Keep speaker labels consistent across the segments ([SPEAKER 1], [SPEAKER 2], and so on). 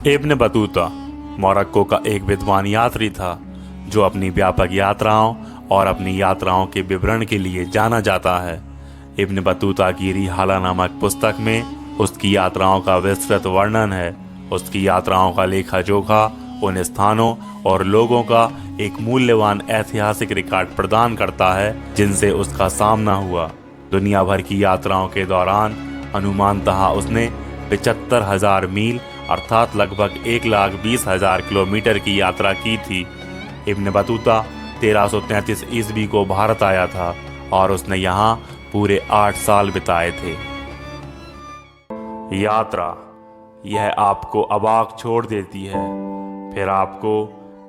[SPEAKER 1] Ibn Battuta Morocco का एक विद्वान यात्री था जो अपनी व्यापक यात्राओं और अपनी यात्राओं के विवरण के लिए जाना जाता है। इब्न बतूता की रिहाला नामक पुस्तक में उसकी यात्राओं का विस्तृत वर्णन है। उसकी यात्राओं का लेखा जोखा उन स्थानों और लोगों का एक मूल्यवान ऐतिहासिक रिकॉर्ड प्रदान करता है जिनसे उसका सामना हुआ। दुनिया भर की यात्राओं के दौरान अनुमानतः उसने 75,000 मील अर्थात लगभग 1,20,000 किलोमीटर की यात्रा की थी। इब्न बतूता 1333 ईस्वी को भारत आया था और उसने यहाँ पूरे 8 साल बिताए थे। यात्रा यह आपको अवाक छोड़ देती है, फिर आपको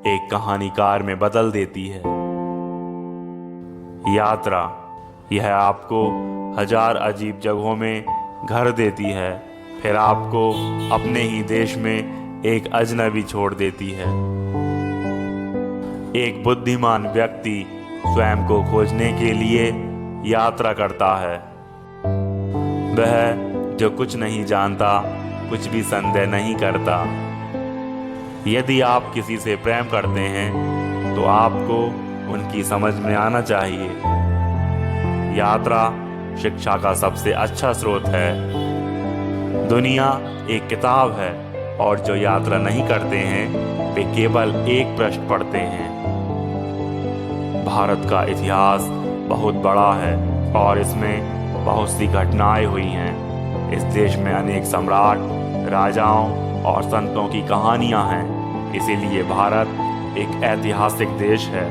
[SPEAKER 1] एक कहानीकार में बदल देती है। यात्रा यह आपको 1000 अजीब जगहों में घर देती है, फिर आपको अपने ही देश में एक अजनबी छोड़ देती है। एक बुद्धिमान व्यक्ति स्वयं को खोजने के लिए यात्रा करता है। वह जो कुछ नहीं जानता, कुछ भी संदेह नहीं करता। यदि आप किसी से प्रेम करते हैं तो आपको उनकी समझ में आना चाहिए। यात्रा शिक्षा का सबसे अच्छा स्रोत है। दुनिया एक किताब है और जो यात्रा नहीं करते हैं वे केवल एक पृष्ठ पढ़ते हैं। भारत का इतिहास बहुत बड़ा है और इसमें बहुत सी घटनाएं हुई हैं। इस देश में अनेक सम्राट, राजाओं और संतों की कहानियां हैं। इसीलिए भारत एक ऐतिहासिक देश है।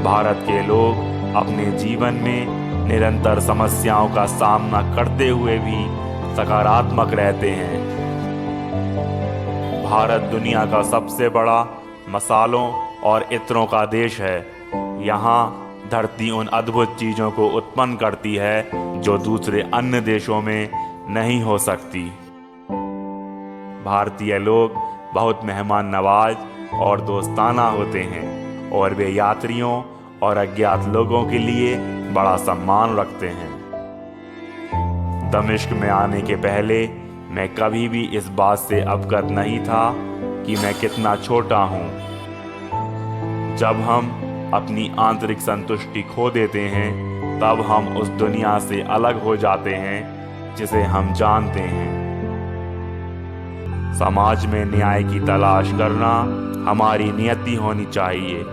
[SPEAKER 1] भारत के लोग अपने जीवन में निरंतर समस्याओं का सामना करते हुए भी सकारात्मक रहते हैं। भारत दुनिया का सबसे बड़ा मसालों और इत्रों का देश है। यहाँ धरती उन अद्भुत चीज़ों को उत्पन्न करती है जो दूसरे अन्य देशों में नहीं हो सकती। भारतीय लोग बहुत मेहमान नवाज और दोस्ताना होते हैं और वे यात्रियों और अज्ञात लोगों के लिए बड़ा सम्मान रखते हैं। दमिश्क में आने के पहले मैं कभी भी इस बात से अवगत नहीं था कि मैं कितना छोटा हूँ। जब हम अपनी आंतरिक संतुष्टि खो देते हैं तब हम उस दुनिया से अलग हो जाते हैं जिसे हम जानते हैं। समाज में न्याय की तलाश करना हमारी नियति होनी चाहिए।